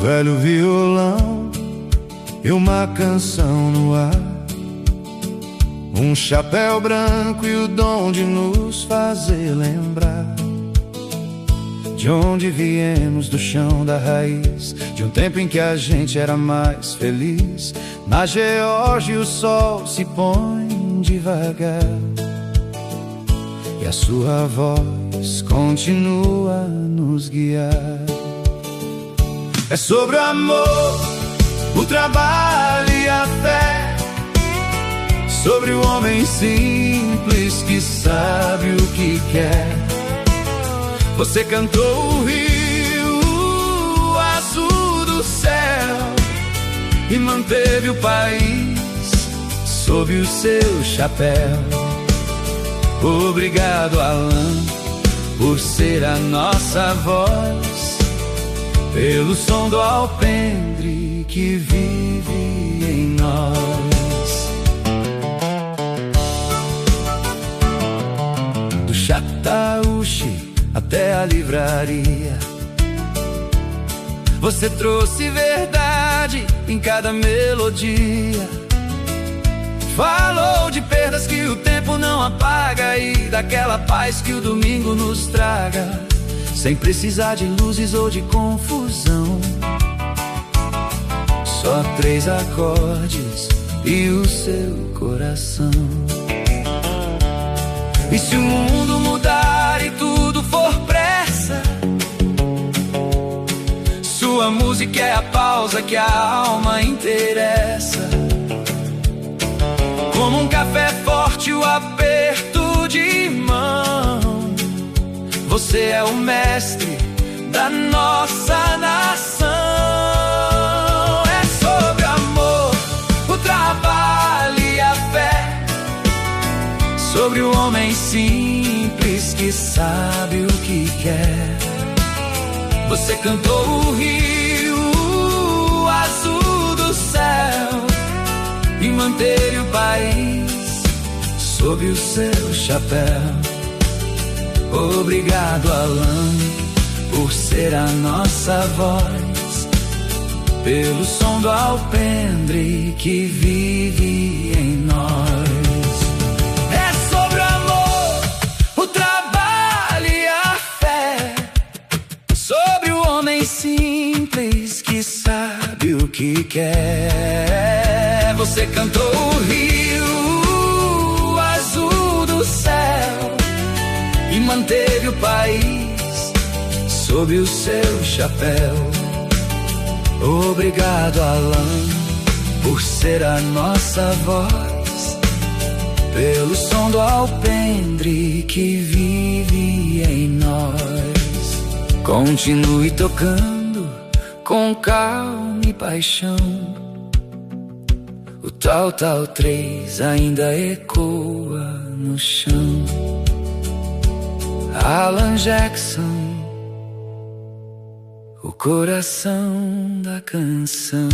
velho violão e uma canção no ar, um chapéu branco e o dom de nos fazer lembrar de onde viemos, do chão da raiz, de um tempo em que a gente era mais feliz. Na Geórgia o sol se põe devagar e a sua voz continua a nos guiar. É sobre o amor, o trabalho e a fé, sobre o homem simples que sabe o que quer. Você cantou o rio azul do céu e manteve o país sob o seu chapéu. Obrigado, Alan, por ser a nossa voz, pelo som do alpendre que vive em nós. Do Chataúchi até a livraria, você trouxe verdade em cada melodia. Falou de perdas que o tempo não apaga e daquela paz que o domingo nos traga, sem precisar de luzes ou de confusão. Só 3 acordes e o seu coração. E se o mundo mudar e tudo for pressa, sua música é a pausa que a alma interessa. Como um café forte, o aperto de mão, você é o mestre da nossa nação. É sobre o amor, o trabalho e a fé, sobre o homem simples que sabe o que quer. Você cantou o rio azul do céu e manteve o país sob o seu chapéu. Obrigado, Alan, por ser a nossa voz, pelo som do alpendre que vive em nós. É sobre o amor, o trabalho e a fé, sobre o homem simples que sabe o que quer. Você cantou o rio azul do céu e manteve o país sob o seu chapéu. Obrigado, Alan, por ser a nossa voz, pelo som do alpendre que vive em nós. Continue tocando com calma e paixão. O tal 3 ainda ecoa no chão. Alan Jackson, o coração da canção.